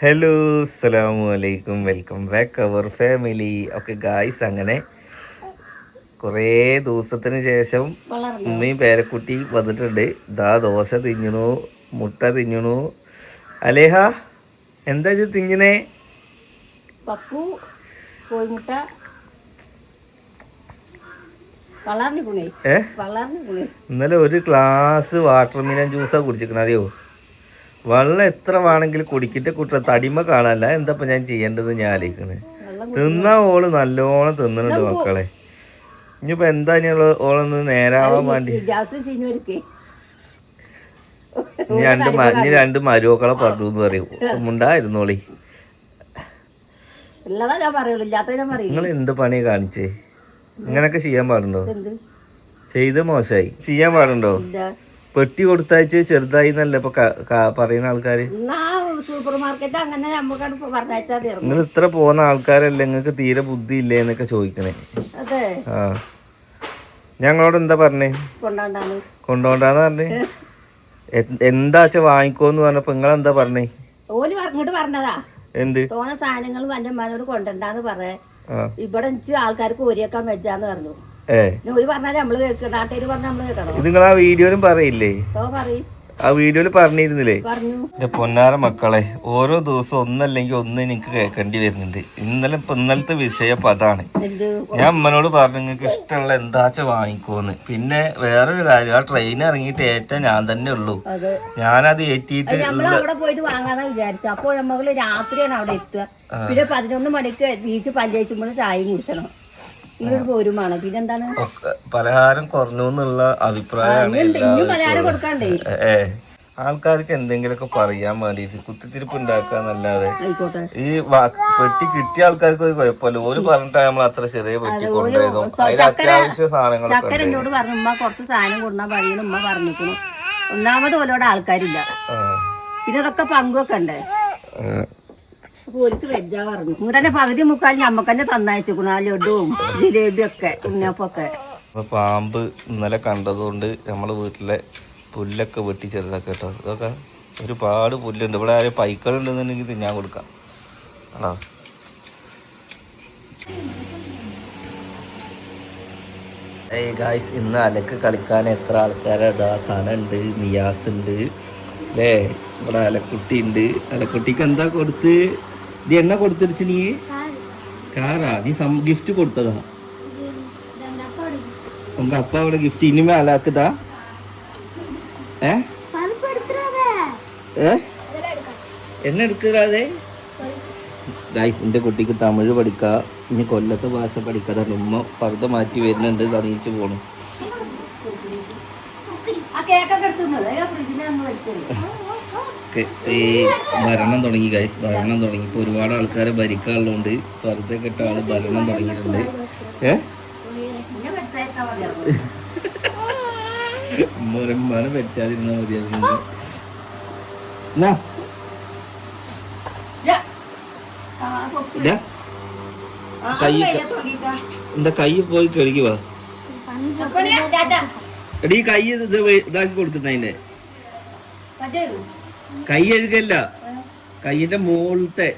Hello അസ്സലാമു അലൈക്കും welcome back our family. Okay guys, അങ്ങനെ കുറേ ദിവസത്തിന് ശേഷം ഉമ്മയും പേരക്കുട്ടി വന്നിട്ടുണ്ട്. ദാ ദോശ തിന്നണു, മുട്ട തിന്നണു. അലേഹ, എന്താ ഇത് തിന്നണേ? പപ്പു കോഴിമുട്ട ഇന്നലെ ഒരു ഗ്ലാസ് വാട്ടർ മിലൻ ജ്യൂസാ കുടിച്ചിരിക്കണ. അറിയോ, വെള്ളം എത്ര വേണമെങ്കിലും കുടിക്കിട്ട് കുട്ട തടിമ കാണാനല്ല. എന്താ ഞാൻ ചെയ്യേണ്ടത് ഞാൻ ആലോചിക്കുന്നത്. തിന്നാ ഓള് നല്ലോണം തിന്നുന്നുണ്ട് മക്കളെ. ഇനിയിപ്പോ എന്താ ഓളൊന്ന് നേരാവാൻ വേണ്ടി രണ്ട് മരുമക്കളെ പറഞ്ഞു എന്ന് പറയും. മുണ്ടായിരുന്നോളി. നിങ്ങൾ എന്ത് പണിയാ കാണിച്ചേ? ഇങ്ങനൊക്കെ ചെയ്യാൻ പാടുണ്ടോ? ചെയ്ത് മോശമായി. ചെയ്യാൻ പാടുണ്ടോ? പെട്ടി കൊടുത്തയച്ച് ചെറുതായി എന്നല്ല ഇപ്പൊ പറയുന്ന ആൾക്കാര്. സൂപ്പർ മാർക്കറ്റ് അങ്ങനെ നിങ്ങൾ ഇത്ര പോകുന്ന ആൾക്കാരല്ലേ, നിങ്ങൾക്ക് തീരെ ബുദ്ധി ഇല്ലേ എന്നൊക്കെ ചോദിക്കണേ. ആ, ഞങ്ങളോട് എന്താ പറഞ്ഞേ? കൊണ്ടോണ്ടാന്ന് പറഞ്ഞേ. എന്താച്ച വാങ്ങിക്കോന്ന് പറഞ്ഞപ്പോ നിങ്ങളെന്താ പറഞ്ഞേ? ഇങ്ങോട്ട് പറഞ്ഞതാ എന്ത് തോന്ന സാധനങ്ങൾ എന്റെ അമ്മനോട് കൊണ്ടുണ്ടാന്ന് പറഞ്ഞേ. ഇവിടെ ആൾക്കാർക്ക് ഓരിയേക്കാൻ വെച്ചാന്ന് പറഞ്ഞു. ഒരു പറഞ്ഞാല് നമ്മള് കേൾക്കണം, നാട്ടുകാര് പറഞ്ഞ നമ്മള് കേൾക്കണം. നിങ്ങൾ ആ വീഡിയോയിലും പറയില്ലേ? പറയും. ആ വീഡിയോയില് പറഞ്ഞിരുന്നില്ലേ? എന്റെ പൊന്നാര മക്കളെ, ഓരോ ദിവസം ഒന്നല്ലെങ്കിൽ ഒന്ന് എനിക്ക് കേൾക്കേണ്ടി വരുന്നുണ്ട്. ഇന്നലത്തെ വിഷയം അപ്പൊ അതാണ്. ഞാൻ അമ്മനോട് പറഞ്ഞു നിങ്ങൾക്ക് ഇഷ്ടമുള്ള എന്താച്ച വാങ്ങിക്കോന്ന്. പിന്നെ വേറൊരു കാര്യം, ആ ട്രെയിൻ ഇറങ്ങിയിട്ട് ഏറ്റവും ഞാൻ തന്നെ ഉള്ളൂ. ഞാനത് ഏറ്റിട്ട് അവിടെ പോയിട്ട് വാങ്ങാന്നാ വിചാരിച്ചു. അപ്പൊ നമ്മള് രാത്രിയാണ് അവിടെ എത്തുക. പിന്നെ 11 മണിക്ക് ബീച്ച് പല്ലേച്ചുമ്പോൾ ചായയും കുടിച്ചണം. പോരുമാണ്. പിന്നെന്താണ്, പലഹാരം കുറഞ്ഞു എന്നുള്ള അഭിപ്രായമാണ്. ആൾക്കാർക്ക് എന്തെങ്കിലുമൊക്കെ പറയാൻ വേണ്ടിട്ട് കുത്തിത്തിരിപ്പ് ഉണ്ടാക്കാന്നല്ലാതെ ഈ പെട്ടി കിട്ടിയ ആൾക്കാർക്ക് ഒരു കുഴപ്പമില്ല. ഓര് പറഞ്ഞിട്ടാ നമ്മൾ അത്ര ചെറിയ പെട്ടി കൊണ്ടുപോയതും അതിൽ അത്യാവശ്യ സാധനങ്ങളൊക്കെ എന്നോട് പറഞ്ഞു. ഉമ്മ കുറച്ച് സാധനം കൊണ്ടാ പറയുന്നു. ഉമ്മ പറഞ്ഞിരിക്കുന്നു. ഒന്നാമത് ഓലോടെ ആൾക്കാരില്ല. പിന്നെ ഇതൊക്കെ പങ്കുവൊക്കെ ഉണ്ട്. പോലീസ് വെജാ പറഞ്ഞു. ഇങ്ങോട്ടെ പകുതി മുക്കാൽ ഞമ്മക്ക് തന്നെ തന്നയച്ചേക്കണു. ആ ലഡുവും ജിലേബിയൊക്കെ ഉന്നപ്പൊക്കെ. പാമ്പ് ഇന്നലെ കണ്ടതുകൊണ്ട് നമ്മളെ വീട്ടിലെ പുല്ലൊക്കെ വെട്ടി ചെറുതാക്കി കേട്ടോ. ഇതൊക്കെ ഒരുപാട് പുല്ലുണ്ട്. ഇവിടെ ആരും പൈക്കളുണ്ടെന്നുണ്ടെങ്കിൽ തിന്നാൻ കൊടുക്കാം. ആണോ? ഏയ് ഗായ്സ്, ഇന്ന് അലക്ക് കളിക്കാൻ എത്ര ആൾക്കാരെ ദാസാന ഉണ്ട്, നിയാസ് ഉണ്ട് അല്ലേ? ഇവിടെ അലക്കുട്ടി ഉണ്ട്. അലക്കുട്ടിക്ക് എന്താ കൊടുത്ത്? ഇത് എണ്ണ കൊടുത്തിരിച്ചു നീ? കാറാ? നീ ഗിഫ്റ്റ് കൊടുത്തതാ? നമുക്ക് അപ്പ അവിടെ ഗിഫ്റ്റ് ഇനിമേ അലാക്കുതാ? എന്നെ എടുക്കാതെ ഗായ്സ്, എൻ്റെ കുട്ടിക്ക് തമിഴ് പഠിക്കുക, ഇനി കൊല്ലത്തെ ഭാഷ പഠിക്കാതെ ഉമ്മ പർദ്ദ മാറ്റി വരുന്നുണ്ട്. അറിയിച്ചു പോണു. ഈ ഭരണം തുടങ്ങി ഗൈസ്, ഭരണം തുടങ്ങി. ഇപ്പോൾ ഒരുപാട് ആൾക്കാരെ ഭരിക്കാനുള്ളതുകൊണ്ട് പർദ്ദയൊക്കെ ഇട്ട ആള് ഭരണം തുടങ്ങിയിട്ടുണ്ട്. ഉമ്മ ഭരിച്ചാതിരുന്നാ മതിയായിരുന്നു. എന്താ കൈ പോയി കളിക്കുവാ? എടീ കൈ ഇതാക്കി കൊടുക്കുന്നതിന്റെ കൈ എഴുകല്ല, കൈയിന്റെ മുകളിലത്തെ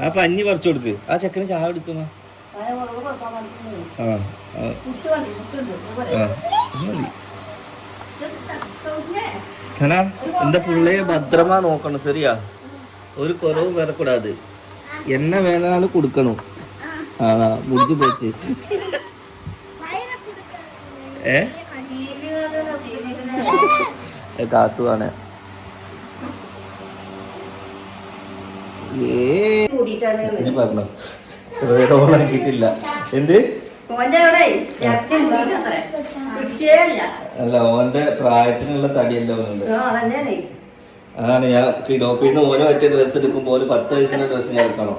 ആ പഞ്ഞി പറിച്ചു കൊടുക്ക്. ആ ചെക്കന് ചായ എടുക്കുന്ന എന്താ പുള്ളയെ ഭദ്രമാ നോക്കണം. ശരിയാ, ഒരു കുറവും വരക്കൂടാതെ. എണ്ണ വേണാള് കൊടുക്കണു. അതാ മുടിച്ചു പോച്ച്. കാത്തുവാണ്. പറഞ്ഞോ, ഓണാക്കിട്ടില്ല. എന്ത് അല്ല, ഓന്റെ പ്രായത്തിനുള്ള തടിയല്ല ഓനുണ്ട്. അതാണ് ഞാൻ കിഡോപ്പിന്ന് ഓരോ ഒറ്റ ഡ്രസ്സ് എടുക്കുമ്പോൾ 10 വയസ്സിന്റെ ഡ്രസ്സ് ഞാൻ എടുക്കണം.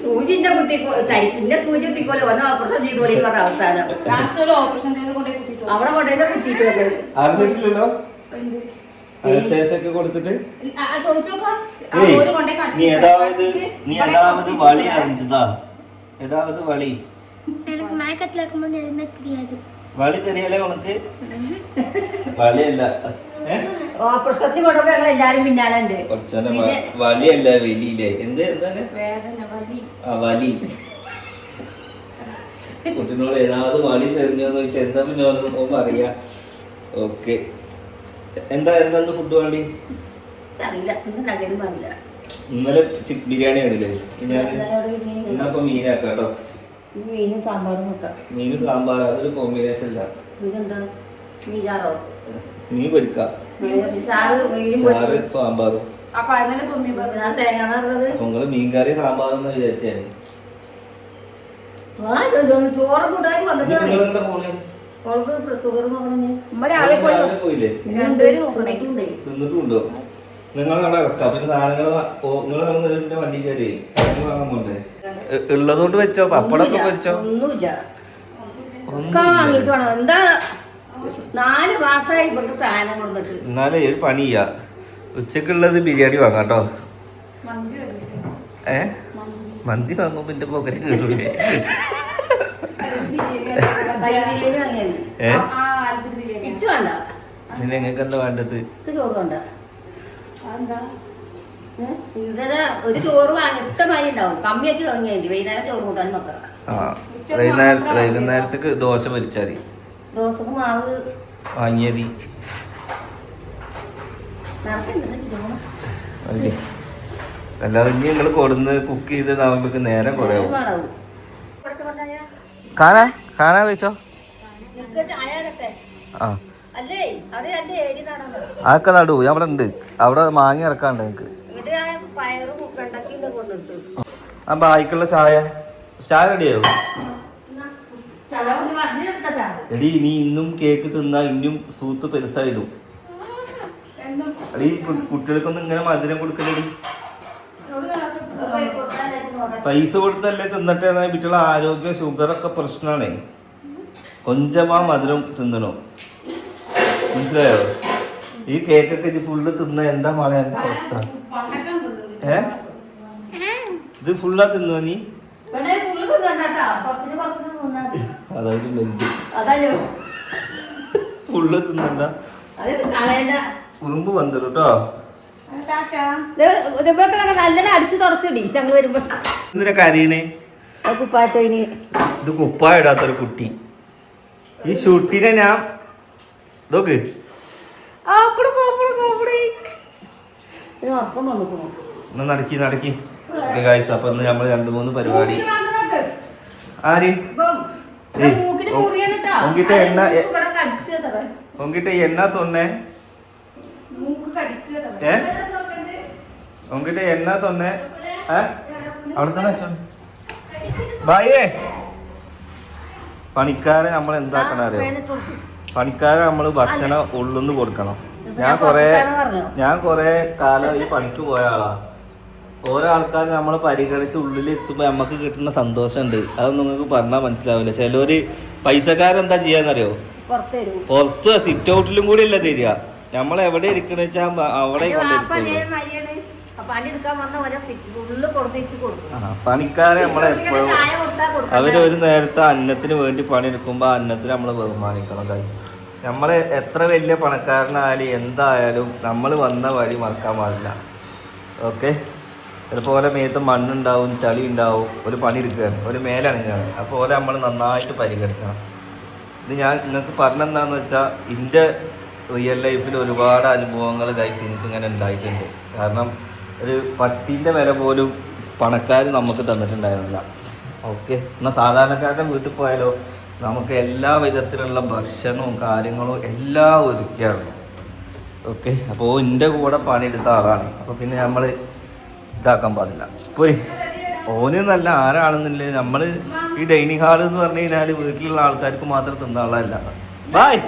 സൂചിന്റെ കുത്തി പിന്നെ സൂചി കുത്തിക്കോളി ഒന്ന് ഓപ്പറേഷൻ ചെയ്തോളി പറഞ്ഞ അവസാനം അവിടെ കൊണ്ടേ കുത്തിയിട്ട് വന്നത് അറിഞ്ഞിട്ടില്ലല്ലോ. കൊടുത്തിട്ട് നീ ഏതാവത് വളി അറിഞ്ഞതാ? ഏതാവത് വളി വളി തെരിയല്ലേ ഉനക്ക്? വളയല്ല. പ്രശ്നത്തിൽ കൊണ്ടുപോ ഞങ്ങൾ എല്ലാരും പിന്നാലെ ഉണ്ട്. വലിയല്ല വലിയില്ലേ എന്താണ് വലി കുട്ടിനോട് ഏതാவது വളി തെരഞ്ഞോന്ന് ചോദിച്ചാൽ എന്താ പിന്നെ പറയാ. ഓക്കെ എന്താന്ന് ഫുഡ് വേണ്ടി ഇന്നലെ ബിരിയാണി ആണില്ലേ ഇന്നപ്പോ മീനാക്കാം കേട്ടോ. മീനും സാമ്പാറും വെക്കാം. മീനും സാമ്പാർ അതൊരു കോമ്പിനേഷൻ ഇല്ല. മീൻ പൊരിക്കാം ചാറ് സാമ്പാറും. നിങ്ങള് മീൻകറി സാമ്പാറെന്ന് വിചാരിച്ചാണ്. ചോറ് കൂട്ടാൻ വന്നിട്ട് പോയില്ലേ തിന്നിട്ടുണ്ടോ? നിങ്ങളവിടെ ഇറക്കാം. പിന്നെ സാധനങ്ങൾ വണ്ടി കയറി സാധനങ്ങൾ വാങ്ങാൻ പോണ്ടേ? ഉള്ളതുകൊണ്ട് വെച്ചോ പപ്പടമൊക്കെ വെച്ചോ? ഒന്നുമില്ല വാങ്ങിട്ട് വേണം. എന്താ 4 മാസമായി ഇവർക്ക് സാധനം കൊടുത്തിട്ട്. എന്നാലേ ഒരു പണി ചെയ്യാ. ഉച്ചക്കുള്ളത് ബിരിയാണി വാങ്ങാം കേട്ടോ. മന്തി വാങ്ങുമ്പോ എന്റെ പോക്കറ്റ് കയറൂലേ? പിന്നെ നിങ്ങൾക്ക് എന്താ വേണ്ടത്? ചോറ് വേണ്ട. ഒരു ചോറ് വാങ്ങി ഇഷ്ടമായി ഉണ്ടാവും. കമ്മിയാക്കി വാങ്ങിയാൽ വൈകുന്നേരം ചോറ് കൂട്ടാൻ നോക്കാം. വൈകുന്നേരത്തേക്ക് ദോശ പൊരിച്ചാൽ ദോശക്ക് മാവ് വാങ്ങിയതി. അല്ലാതെ ഇനി നിങ്ങൾ കൊടുന്ന് കുക്ക് ചെയ്ത് നമുക്ക് നേരം കുറേ കാണാ കഴിച്ചോ? ആ അതൊക്കെ നടൂ. അവിടെ ഉണ്ട്. അവിടെ മാങ്ങ ഇറക്കാണ്ട് നിങ്ങക്ക്. ആ ബായിക്കുള്ള ചായ റെഡിയാവും. എടി നീ ഇന്നും കേക്ക് തിന്നാ ഇന്നും സൂത്ത് പെരുസായിടും. എടി കുട്ടികൾക്കൊന്നും ഇങ്ങനെ മധുരം കൊടുക്കലടി. പൈസ കൊടുത്തല്ലേ തിന്നട്ടെ. വീട്ടിലുള്ള ആരോഗ്യ ഷുഗറൊക്കെ പ്രശ്നമാണേ. കൊഞ്ചമാ മധുരം തിന്നണോ മനസ്സിലായോ? ഈ കേക്കൊക്കെ ഫുള്ള് തിന്ന എന്താ മോളെ അവസ്ഥ? ഇത് ഫുള്ളാ തിന്നോ നീ? അതായത് ഫുള്ള് തിന്നണ്ട. ഉറുമ്പ് വന്നിരും കേട്ടോ. അടിച്ചു തുറച്ചിടി ഞങ്ങൾ വരുമ്പോ. എന്തിനാ കരീണേ? ഇത് കുപ്പായ ഇടാത്തൊരു കുട്ടി. ഈ ഷൂട്ടിനെ ഞാൻ നോക്ക് നടക്കി. അപ്പൊ ഇന്ന് നമ്മള് 2-3 പരിപാടി. ആര് ഉങ്കിட்ட என்ன சொன்னேன்? ഉങ്കിட்ட என்ன சொன்னேன்? അവിടെ തന്നെ ബായേ. പണിക്കാരെ നമ്മൾ എന്താക്കണം അറിയോ? പണിക്കാരെ നമ്മൾ ഭക്ഷണം ഉള്ളുന്ന് കൊടുക്കണം. ഞാൻ കൊറേ കാലം ഈ പണിക്ക് പോയ ആളാ. ഓരോ ആൾക്കാർ നമ്മളെ പരിഗണിച്ച് ഉള്ളിലെത്തുമ്പോ നമുക്ക് കിട്ടുന്ന സന്തോഷമുണ്ട്. അതൊന്നും നിങ്ങൾക്ക് പറഞ്ഞാൽ മനസ്സിലാവില്ല. ചിലര് പൈസക്കാരെന്താ ചെയ്യാന്നറിയോ? പുറത്ത് സിറ്റ് ഔട്ടിലും കൂടി അല്ല തരിക. നമ്മളെവിടെ ഇരിക്കണ വെച്ചാ അവിടെ പണിക്കാരെ നമ്മളെപ്പോഴും അവരൊരു നേരത്തെ അന്നത്തിന് വേണ്ടി പണിയെടുക്കുമ്പോ അന്നത്തിന് നമ്മള് ബഹുമാനിക്കണം ഗൈസ്. നമ്മള് എത്ര വലിയ പണക്കാരനായാലും എന്തായാലും നമ്മൾ വന്ന വഴി മറക്കാൻ പാടില്ല. ഓക്കെ. അതുപോലെ മേത്ത് മണ്ണുണ്ടാവും, ചളി ഉണ്ടാവും. ഒരു പണി എടുക്കുകയാണ്, ഒരു മേലണങ്ങാണ്. അപ്പോൾ നമ്മൾ നന്നായിട്ട് പരിഗണിക്കണം. ഇത് ഞാൻ നിങ്ങൾക്ക് പറഞ്ഞെന്താണെന്ന് വെച്ചാൽ എൻ്റെ റിയൽ ലൈഫിൽ ഒരുപാട് അനുഭവങ്ങൾ ഗൈസ് എനിക്ക് ഇങ്ങനെ ഉണ്ടായിട്ടുണ്ട്. കാരണം ഒരു പട്ടീൻ്റെ വില പോലും പണക്കാർ നമുക്ക് തന്നിട്ടുണ്ടായിരുന്നില്ല. ഓക്കെ. എന്നാൽ സാധാരണക്കാരുടെ വീട്ടിൽ പോയാലോ നമുക്ക് എല്ലാ വിധത്തിലുള്ള ഭക്ഷണവും കാര്യങ്ങളും എല്ലാം ഒരുക്കിയാണ്. ഓക്കെ. അപ്പോൾ എൻ്റെ കൂടെ പണിയെടുത്ത ആളാണ്. അപ്പോൾ പിന്നെ നമ്മൾ ഇതാക്കാൻ പാടില്ല. പോയി ഓന് നല്ല ആരാണെന്നില്ലേ. നമ്മൾ ഈ ഡൈനിങ് ഹാൾ എന്ന് പറഞ്ഞു കഴിഞ്ഞാൽ വീട്ടിലുള്ള ആൾക്കാർക്ക് മാത്രം തിന്നാളല്ല. ബായ്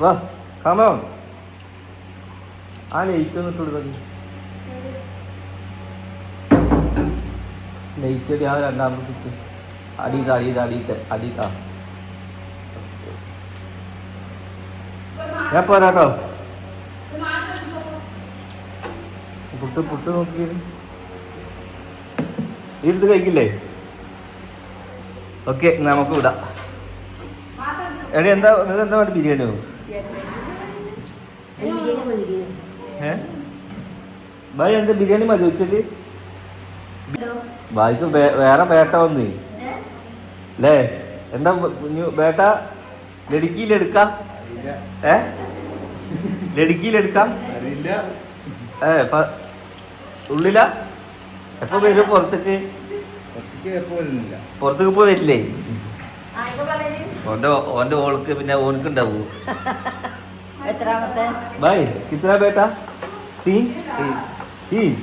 വാ കമോ. ആ ലൈറ്റ് ഒന്ന് ഇട്ടുകൊടുത്തത്. ലൈറ്റ് അടി. ആ രണ്ടാമത്തെ സ്വിച്ച് അടിയിട്ടാ. ഞാൻ പോരാട്ടോ. പുട്ട് നോക്കി എടുത്ത് കഴിക്കില്ലേ? ഓക്കെ. നമുക്ക് വിടാം. എടി എന്താ വേണ്ട? ബിരിയാണിയോ? ഭായ് എന്താ ബിരിയാണി മതി ഉച്ചക്ക്? ഭായിക്ക് വേറെ പേട്ട വന്ന് അല്ലേ? എന്താ കുഞ്ഞു പേട്ട ലടുക്കിയിലെടുക്കാം? ലടുക്കിയിലെടുക്കാം? ഉള്ളില എപ്പോ വരും? പുറത്തേക്ക് ഇപ്പൊ വരില്ലേ? ഓന്റെ ഓൾക്ക് പിന്നെ ഓനക്ക് ഉണ്ടാവൂ. ഭായ് കിतना बेटा? 3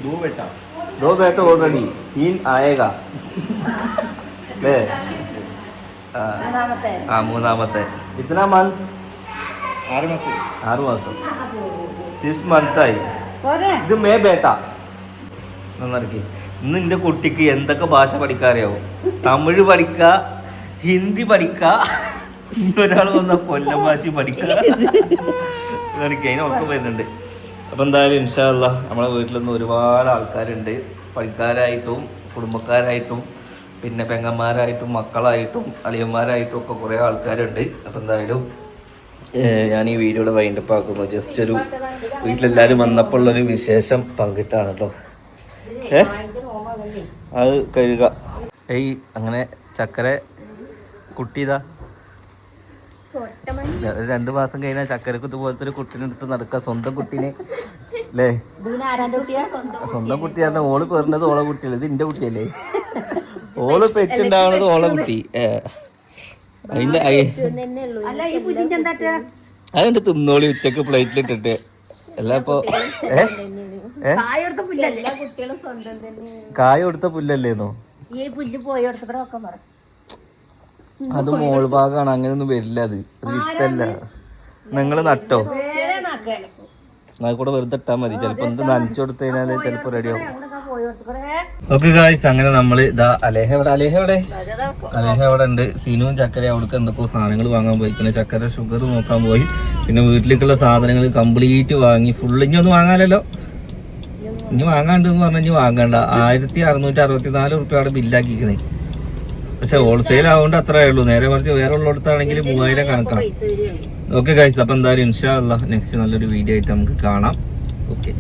दो बेटा ऑलरेडी 3 आएगा ले മൂന്നാമത്തെ कितना मंथ? 6 മാസം 6 month ആയി. ഇത് മേ ബേട്ട നന്നാക്കി. ഇന്ന് എന്റെ കുട്ടിക്ക് എന്തൊക്കെ ഭാഷ പഠിക്കാറിയാവും? തമിഴ് പഠിക്ക, ഹിന്ദി പഠിക്ക, ഒരാൾ വന്ന കൊല്ലം ഭാഷ പഠിക്കുക അതിനൊക്കെ വരുന്നുണ്ട്. അപ്പം എന്തായാലും ഇൻഷാ അല്ലാഹ് നമ്മളെ വീട്ടിലൊന്നും ഒരുപാട് ആൾക്കാരുണ്ട്, പണിക്കാരായിട്ടും കുടുംബക്കാരായിട്ടും പിന്നെ പെങ്ങന്മാരായിട്ടും മക്കളായിട്ടും അളിയന്മാരായിട്ടും ഒക്കെ കുറേ ആൾക്കാരുണ്ട്. അപ്പം എന്തായാലും ഞാൻ ഈ വീഡിയോയുടെ വൈൻഡപ്പ് ആക്കുന്നു. ജസ്റ്റ് ഒരു വീട്ടിലെല്ലാവരും വന്നപ്പോഴുള്ളൊരു വിശേഷം പങ്കിട്ടാണ് കേട്ടോ. അത് കഴുക. അങ്ങനെ ചക്കര കുട്ടിതാ 2 മാസം കഴിഞ്ഞാൽ ചക്കരക്കുത്ത് പോലത്തെ ഒരു കുട്ടീനെ എടുത്ത് നടക്കുക. സ്വന്തം കുട്ടീനെ അല്ലേ? സ്വന്തം കുട്ടിയാണ്. ഓള് പറഞ്ഞത് ഓളെ കുട്ടിയല്ലേ, ഇത് എന്റെ കുട്ടിയല്ലേ? ഓള് പെറ്റുണ്ടാവണത് ഓളെ കുട്ടി. അതുകൊണ്ട് തിന്നോളി ഉച്ചക്ക് പ്ലേറ്റിലിട്ടിട്ട്. അല്ല ഇപ്പൊ കായ കൊടുത്ത പുല്ലല്ലേന്നോ? അത് മോൾ ഭാഗമാണ്, അങ്ങനെയൊന്നും വരില്ല. അത് വിത്തല്ല. നിങ്ങള് നട്ടോ? കൂടെ വെറുതെ ഇട്ടാ മതി. ചിലപ്പോ എന്ത് നനച്ചു കൊടുത്തു കഴിഞ്ഞാല് ചിലപ്പോ റെഡിയാവും. ഓക്കെ ഗായ്സ്, അങ്ങനെ നമ്മള് ഇതാ അലേഹ എവിടെ ഉണ്ട്. സിനുവും ചക്കര അവിടേക്ക് എന്തൊക്കെ സാധനങ്ങൾ വാങ്ങാൻ പോയിക്കണേ. ചക്കര ഷുഗർ നോക്കാൻ പോയി. പിന്നെ വീട്ടിലേക്കുള്ള സാധനങ്ങൾ കംപ്ലീറ്റ് വാങ്ങി. ഫുള്ള് ഇനി ഒന്നും വാങ്ങാനല്ലോ. ഇനി വാങ്ങാണ്ട് എന്ന് പറഞ്ഞാൽ ഇനി വാങ്ങണ്ട. 1664 റുപ്യ അവിടെ ബില്ലാക്കിക്കണേ. പക്ഷെ ഹോൾസെയിൽ ആവുകൊണ്ട് അത്രേ ഉള്ളൂ. നേരെ മറിച്ച് വേറെ ഉള്ളിടത്താണെങ്കിൽ 3000 കണക്കാണ്. ഓക്കെ ഗൈസ്, അപ്പം എന്തായാലും ഇൻഷാ അല്ലാഹ് നെക്സ്റ്റ് നല്ലൊരു വീഡിയോ ആയിട്ട് നമുക്ക് കാണാം. ഓക്കെ.